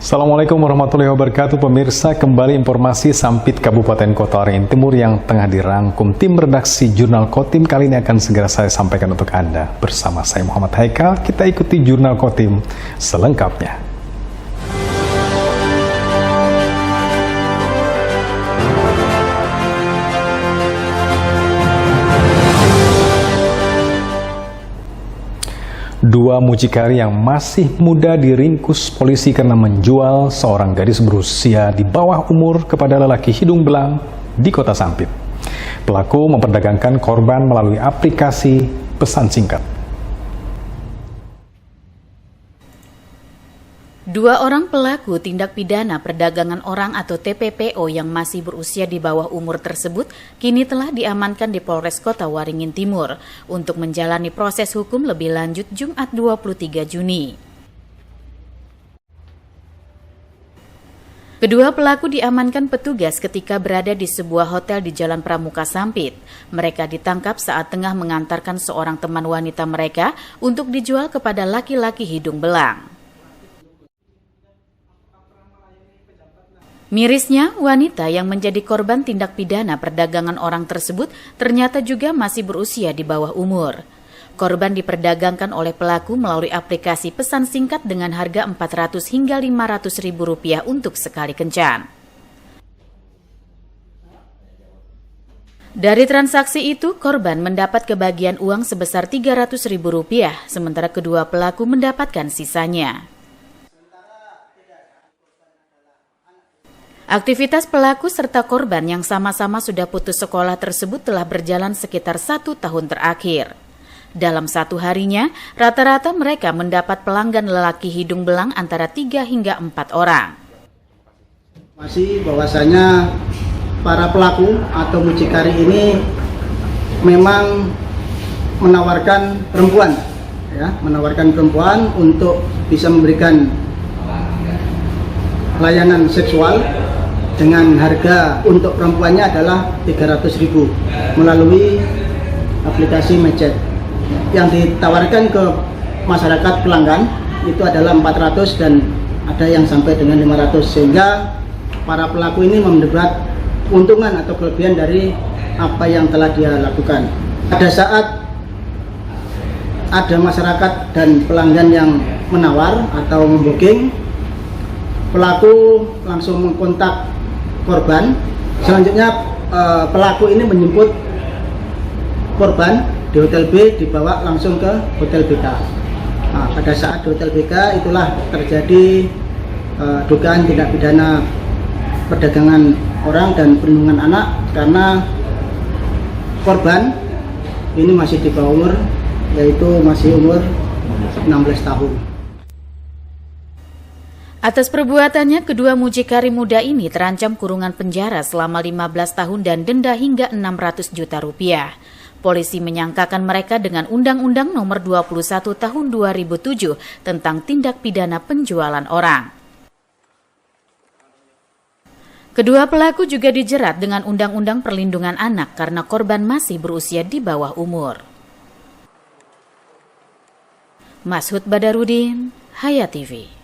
Assalamualaikum warahmatullahi wabarakatuh. Pemirsa, kembali informasi Sampit Kabupaten Kota Waringin Timur yang tengah dirangkum tim redaksi Jurnal Kotim kali ini akan segera saya sampaikan untuk Anda. Bersama saya Muhammad Haikal, kita ikuti Jurnal Kotim selengkapnya. Dua mucikari yang masih muda diringkus polisi karena menjual seorang gadis berusia di bawah umur kepada lelaki hidung belang di Kota Sampit. Pelaku memperdagangkan korban melalui aplikasi pesan singkat. Dua orang pelaku tindak pidana perdagangan orang atau TPPO yang masih berusia di bawah umur tersebut kini telah diamankan di Polres Kota Waringin Timur untuk menjalani proses hukum lebih lanjut Jumat 23 Juni. Kedua pelaku diamankan petugas ketika berada di sebuah hotel di Jalan Pramuka Sampit. Mereka ditangkap saat tengah mengantarkan seorang teman wanita mereka untuk dijual kepada laki-laki hidung belang. Mirisnya, wanita yang menjadi korban tindak pidana perdagangan orang tersebut ternyata juga masih berusia di bawah umur. Korban diperdagangkan oleh pelaku melalui aplikasi pesan singkat dengan harga 400 hingga 500 ribu rupiah untuk sekali kencan. Dari transaksi itu, korban mendapat kebagian uang sebesar 300 ribu rupiah, sementara kedua pelaku mendapatkan sisanya. Aktivitas pelaku serta korban yang sama-sama sudah putus sekolah tersebut telah berjalan sekitar 1 tahun terakhir. Dalam satu harinya, rata-rata mereka mendapat pelanggan lelaki hidung belang antara 3 hingga 4 orang. Masih bahwasanya para pelaku atau mucikari ini memang menawarkan perempuan, untuk bisa memberikan layanan seksual dengan harga untuk perempuannya adalah 300.000 melalui aplikasi mecet. Yang ditawarkan ke masyarakat pelanggan itu adalah 400 dan ada yang sampai dengan 500, sehingga para pelaku ini mendapat keuntungan atau kelebihan dari apa yang telah dia lakukan. Pada saat ada masyarakat dan pelanggan yang menawar atau membooking, pelaku langsung mengkontak korban. Selanjutnya pelaku ini menjemput korban di Hotel B, dibawa langsung ke Hotel BK. Nah, pada saat di Hotel BK itulah terjadi dugaan tindak pidana perdagangan orang dan perlindungan anak, karena korban ini masih di bawah umur, yaitu masih umur 16 tahun. Atas perbuatannya, kedua mucikari muda ini terancam kurungan penjara selama 15 tahun dan denda hingga 600 juta rupiah. Polisi menyangkakan mereka dengan Undang-Undang Nomor 21 Tahun 2007 tentang tindak pidana penjualan orang. Kedua pelaku juga dijerat dengan Undang-Undang Perlindungan Anak karena korban masih berusia di bawah umur. Mashud Badarudin, Hayat TV.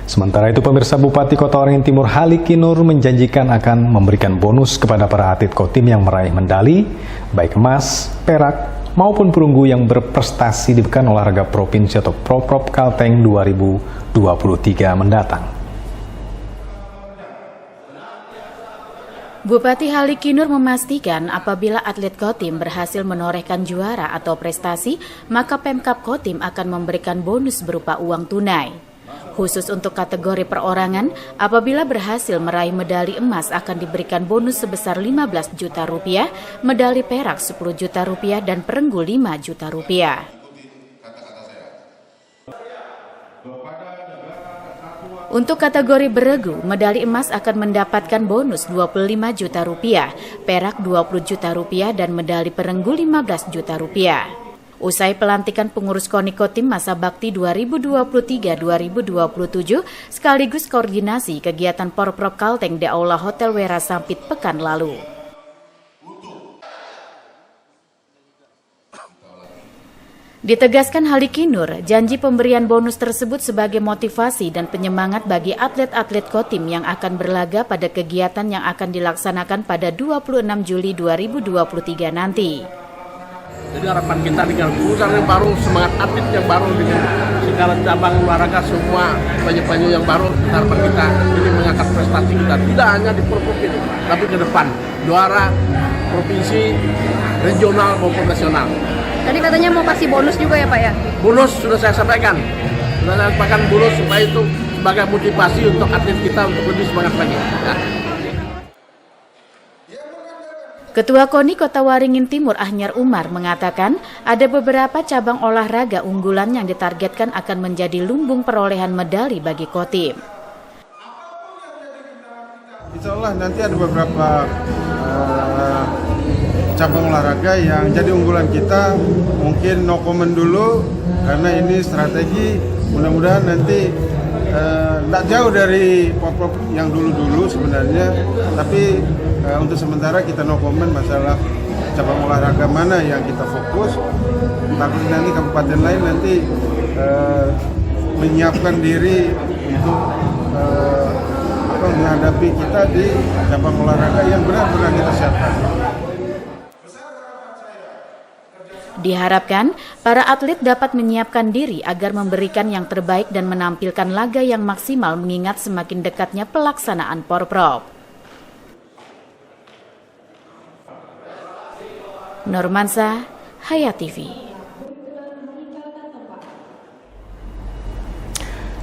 Sementara itu, pemirsa, Bupati Kota Waringin Timur Haliki Nur menjanjikan akan memberikan bonus kepada para atlet Kotim yang meraih medali, baik emas, perak, maupun perunggu yang berprestasi di Pekan Olahraga Provinsi atau Proprov Kalteng 2023 mendatang. Bupati Haliki Nur memastikan apabila atlet Kotim berhasil menorehkan juara atau prestasi, maka Pemkab Kotim akan memberikan bonus berupa uang tunai. Khusus untuk kategori perorangan, apabila berhasil meraih medali emas akan diberikan bonus sebesar 15 juta rupiah, medali perak 10 juta rupiah, dan perunggu 5 juta rupiah. Untuk kategori beregu, medali emas akan mendapatkan bonus 25 juta rupiah, perak 20 juta rupiah, dan medali perunggu 15 juta rupiah. Usai pelantikan pengurus KONI Kotim masa bakti 2023-2027 sekaligus koordinasi kegiatan Porprov Kalteng di Aula Hotel Wera Sampit pekan lalu. Ditegaskan Haliki Nur, janji pemberian bonus tersebut sebagai motivasi dan penyemangat bagi atlet-atlet Kotim yang akan berlaga pada kegiatan yang akan dilaksanakan pada 26 Juli 2023 nanti. Jadi harapan kita dengan perusahaan yang baru, semangat atlet yang baru dengan segala cabang olahraga semua penyu-penyu yang baru, harapan kita ini mengangkat prestasi kita tidak hanya di provinsi tapi ke depan juara provinsi, regional maupun nasional. Tadi katanya mau kasih bonus juga ya Pak ya? Bonus sudah saya sampaikan bonus supaya itu sebagai motivasi untuk atlet kita untuk lebih semangat lagi. Ya. Ketua KONI Kota Waringin Timur Ahnyar Umar mengatakan ada beberapa cabang olahraga unggulan yang ditargetkan akan menjadi lumbung perolehan medali bagi Kotim. Insya Allah nanti ada beberapa cabang olahraga yang jadi unggulan kita, mungkin no comment dulu karena ini strategi, mudah-mudahan nanti tidak jauh dari pop-pop yang dulu-dulu sebenarnya, tapi untuk sementara kita no comment masalah cabang olahraga mana yang kita fokus. Takut nanti kabupaten lain nanti menyiapkan diri untuk menghadapi kita di cabang olahraga yang benar-benar kita siapkan. Diharapkan para atlet dapat menyiapkan diri agar memberikan yang terbaik dan menampilkan laga yang maksimal mengingat semakin dekatnya pelaksanaan Porprov. Normansa, Hayat TV.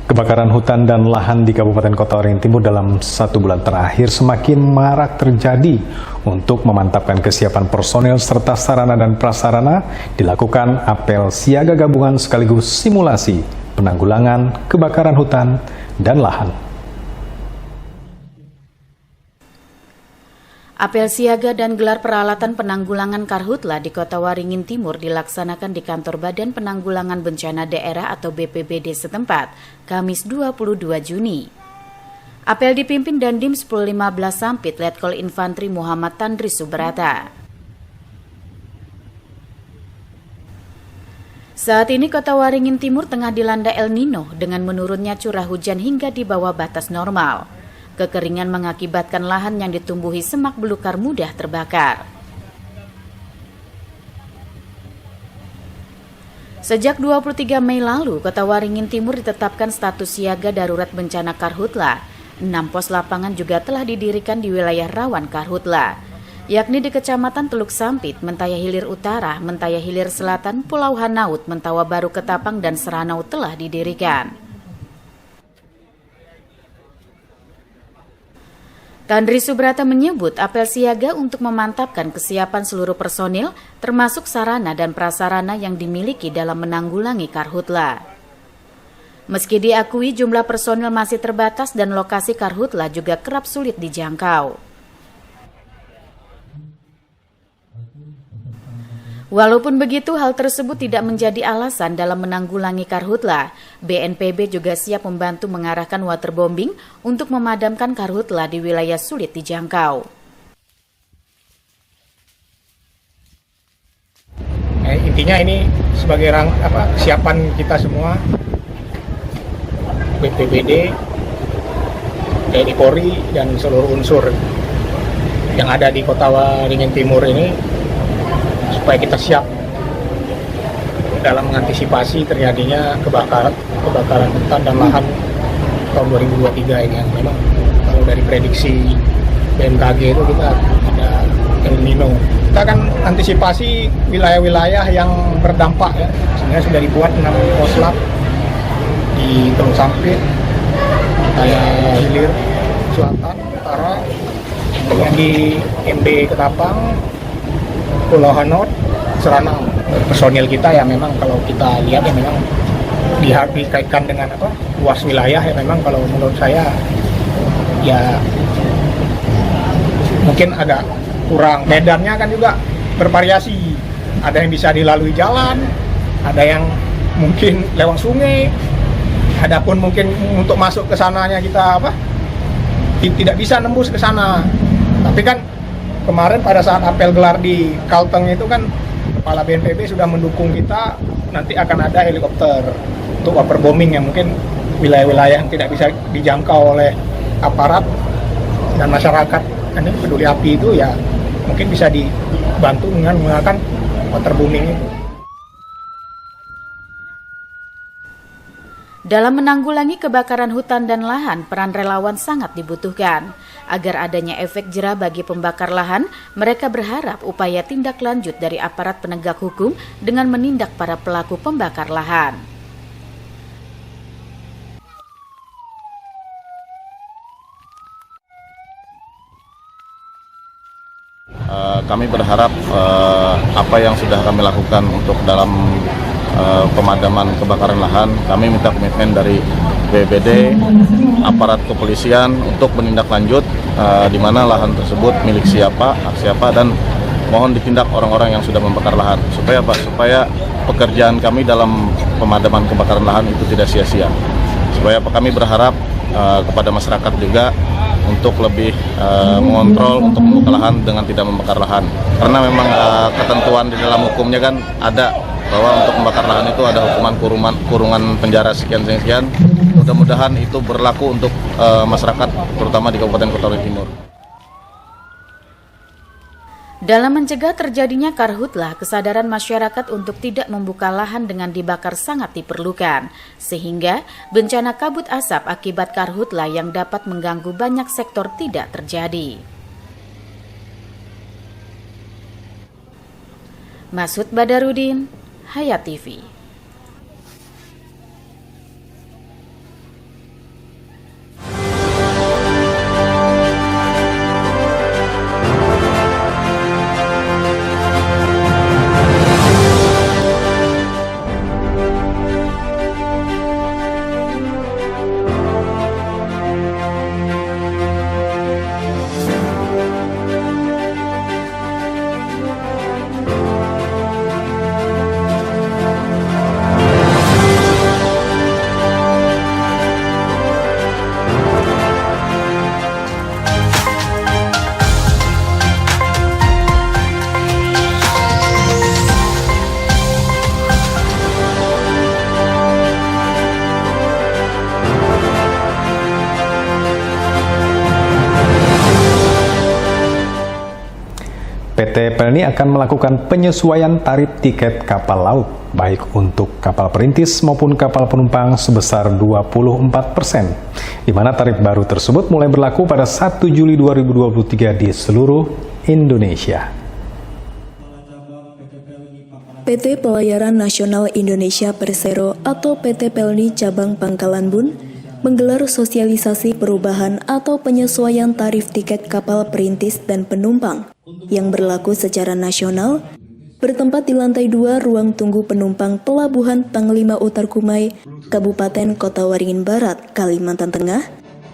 Kebakaran hutan dan lahan di Kabupaten Kota Waringin Timur dalam 1 bulan terakhir semakin marak terjadi. Untuk memantapkan kesiapan personel serta sarana dan prasarana, dilakukan apel siaga gabungan sekaligus simulasi penanggulangan kebakaran hutan dan lahan. Apel siaga dan gelar peralatan penanggulangan karhutla di Kota Waringin Timur dilaksanakan di Kantor Badan Penanggulangan Bencana Daerah atau BPBD setempat, Kamis 22 Juni. Apel dipimpin Dandim 1015 Sampit Letkol Infantri Muhammad Tandri Subrata. Saat ini Kota Waringin Timur tengah dilanda El Nino dengan menurunnya curah hujan hingga di bawah batas normal. Kekeringan mengakibatkan lahan yang ditumbuhi semak belukar mudah terbakar. Sejak 23 Mei lalu, Kota Waringin Timur ditetapkan status siaga darurat bencana karhutla. 6 pos lapangan juga telah didirikan di wilayah rawan karhutla, yakni di Kecamatan Teluk Sampit, Mentaya Hilir Utara, Mentaya Hilir Selatan, Pulau Hanaut, Mentawa Baru Ketapang, dan Seranau telah didirikan. Tandri Subrata menyebut apel siaga untuk memantapkan kesiapan seluruh personil, termasuk sarana dan prasarana yang dimiliki dalam menanggulangi karhutla. Meski diakui jumlah personil masih terbatas dan lokasi karhutla juga kerap sulit dijangkau. Walaupun begitu, hal tersebut tidak menjadi alasan dalam menanggulangi karhutla. BNPB juga siap membantu mengarahkan waterbombing untuk memadamkan karhutla di wilayah sulit dijangkau. Intinya ini sebagai kesiapan kita semua, BPBD, TNI Polri, dan seluruh unsur yang ada di Kota Waringin Timur ini, supaya kita siap dalam mengantisipasi terjadinya kebakaran hutan dan lahan tahun 2023 ini. Memang kalau dari prediksi BMKG itu kita ada El Nino. Kita akan antisipasi wilayah-wilayah yang berdampak ya. Sebenarnya sudah dibuat 6 poslap di Teluk Sampit, Mentaya Hilir Selatan, Utara, kemudian di MB Ketapang, Pulau Hanaut, Seranau. Personil kita ya memang kalau kita lihat ya memang dikaitkan dengan luas wilayah ya memang kalau menurut saya ya mungkin agak kurang. Medannya kan juga bervariasi. Ada yang bisa dilalui jalan, ada yang mungkin lewat sungai. Adapun mungkin untuk masuk ke sananya kita tidak bisa nembus ke sana. Tapi kan kemarin pada saat apel gelar di Kalteng itu kan Kepala BNPB sudah mendukung kita nanti akan ada helikopter untuk waterbombing yang mungkin wilayah-wilayah yang tidak bisa dijangkau oleh aparat dan masyarakat ini peduli api itu ya mungkin bisa dibantu dengan menggunakan waterbombing itu. Dalam menanggulangi kebakaran hutan dan lahan, peran relawan sangat dibutuhkan. Agar adanya efek jera bagi pembakar lahan, mereka berharap upaya tindak lanjut dari aparat penegak hukum dengan menindak para pelaku pembakar lahan. Kami berharap apa yang sudah kami lakukan untuk dalam pemadaman kebakaran lahan, kami minta komitmen dari BPBD, aparat kepolisian untuk menindaklanjut di mana lahan tersebut milik siapa, hak siapa, dan mohon ditindak orang-orang yang sudah membakar lahan. Supaya apa? Supaya pekerjaan kami dalam pemadaman kebakaran lahan itu tidak sia-sia. Supaya apa? Kami berharap kepada masyarakat juga untuk lebih mengontrol untuk membuka lahan dengan tidak membakar lahan. Karena memang ketentuan di dalam hukumnya kan ada bahwa untuk membakar lahan itu ada hukuman kurungan penjara sekian. Mudah-mudahan itu berlaku untuk masyarakat terutama di Kabupaten Kota Waringin Timur. Dalam mencegah terjadinya karhutlah, kesadaran masyarakat untuk tidak membuka lahan dengan dibakar sangat diperlukan, sehingga bencana kabut asap akibat karhutlah yang dapat mengganggu banyak sektor tidak terjadi. Masud Badarudin, Hayat TV. PT Pelni akan melakukan penyesuaian tarif tiket kapal laut, baik untuk kapal perintis maupun kapal penumpang sebesar 24%, di mana tarif baru tersebut mulai berlaku pada 1 Juli 2023 di seluruh Indonesia. PT Pelayaran Nasional Indonesia Persero atau PT Pelni Cabang Pangkalan Bun menggelar sosialisasi perubahan atau penyesuaian tarif tiket kapal perintis dan penumpang yang berlaku secara nasional bertempat di lantai 2 ruang tunggu penumpang Pelabuhan Panglima Utarkumai, Kabupaten Kota Waringin Barat, Kalimantan Tengah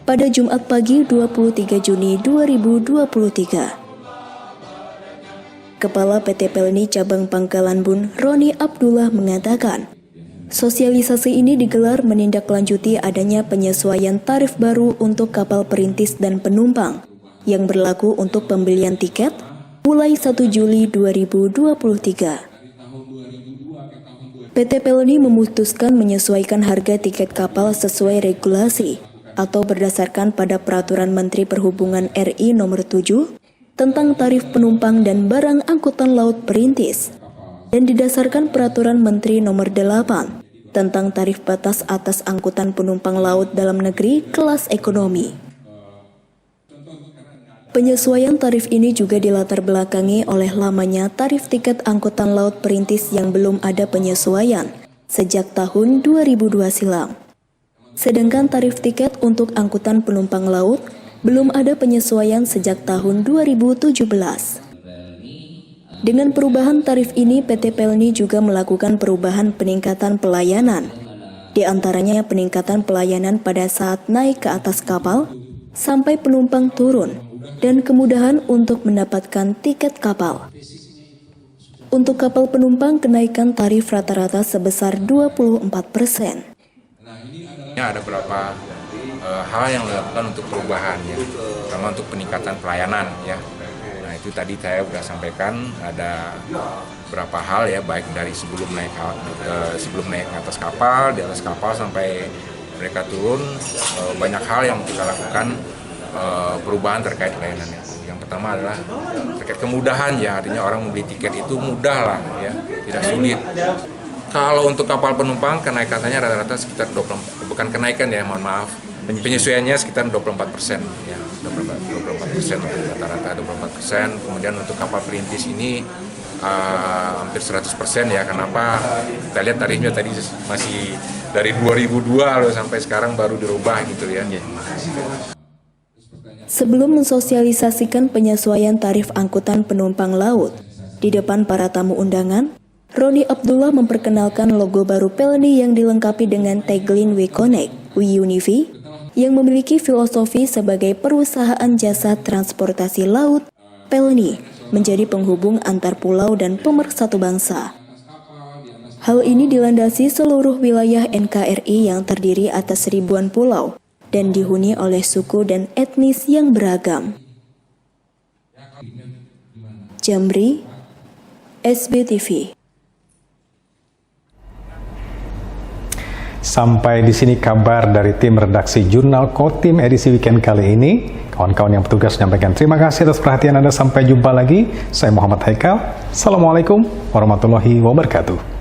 pada Jumat pagi 23 Juni 2023. Kepala PT Pelni Cabang Pangkalan Bun, Roni Abdullah mengatakan, sosialisasi ini digelar menindaklanjuti adanya penyesuaian tarif baru untuk kapal perintis dan penumpang yang berlaku untuk pembelian tiket mulai 1 Juli 2023. PT Pelni memutuskan menyesuaikan harga tiket kapal sesuai regulasi atau berdasarkan pada Peraturan Menteri Perhubungan RI Nomor 7 tentang tarif penumpang dan barang angkutan laut perintis dan didasarkan Peraturan Menteri Nomor 8 tentang tarif batas atas angkutan penumpang laut dalam negeri kelas ekonomi. Penyesuaian tarif ini juga dilatar belakangi oleh lamanya tarif tiket angkutan laut perintis yang belum ada penyesuaian sejak tahun 2002 silam. Sedangkan tarif tiket untuk angkutan penumpang laut belum ada penyesuaian sejak tahun 2017. Dengan perubahan tarif ini, PT Pelni juga melakukan perubahan peningkatan pelayanan. Di antaranya peningkatan pelayanan pada saat naik ke atas kapal sampai penumpang turun dan kemudahan untuk mendapatkan tiket kapal. Untuk kapal penumpang, kenaikan tarif rata-rata sebesar 24%. Ada beberapa hal yang dilakukan untuk perubahan ya, terutama untuk peningkatan pelayanan ya. Nah itu tadi saya sudah sampaikan ada beberapa hal ya, baik dari sebelum naik ke atas kapal, di atas kapal sampai mereka turun, banyak hal yang kita lakukan perubahan terkait layanan itu. Yang pertama adalah terkait kemudahan ya, artinya orang membeli tiket itu mudah lah ya, tidak sulit. Kalau untuk kapal penumpang kenaikannya rata-rata sekitar 20, bukan kenaikan ya, mohon maaf, penyesuaiannya sekitar 24% ya, 24% rata-rata 24%. Kemudian untuk kapal perintis ini hampir 100% ya. Kenapa? Kita lihat tarifnya tadi masih dari 2002 loh sampai sekarang baru dirubah gitu ya. Sebelum mensosialisasikan penyesuaian tarif angkutan penumpang laut, di depan para tamu undangan, Roni Abdullah memperkenalkan logo baru Pelni yang dilengkapi dengan tagline We Connect, We Unify, yang memiliki filosofi sebagai perusahaan jasa transportasi laut. Pelni menjadi penghubung antar pulau dan pemersatu bangsa. Hal ini dilandasi seluruh wilayah NKRI yang terdiri atas ribuan pulau dan dihuni oleh suku dan etnis yang beragam. Jamri, SBTV. Sampai di sini kabar dari tim redaksi Jurnal Kotim edisi weekend kali ini. Kawan-kawan yang bertugas menyampaikan terima kasih atas perhatian Anda. Sampai jumpa lagi. Saya Muhammad Haikal. Assalamualaikum warahmatullahi wabarakatuh.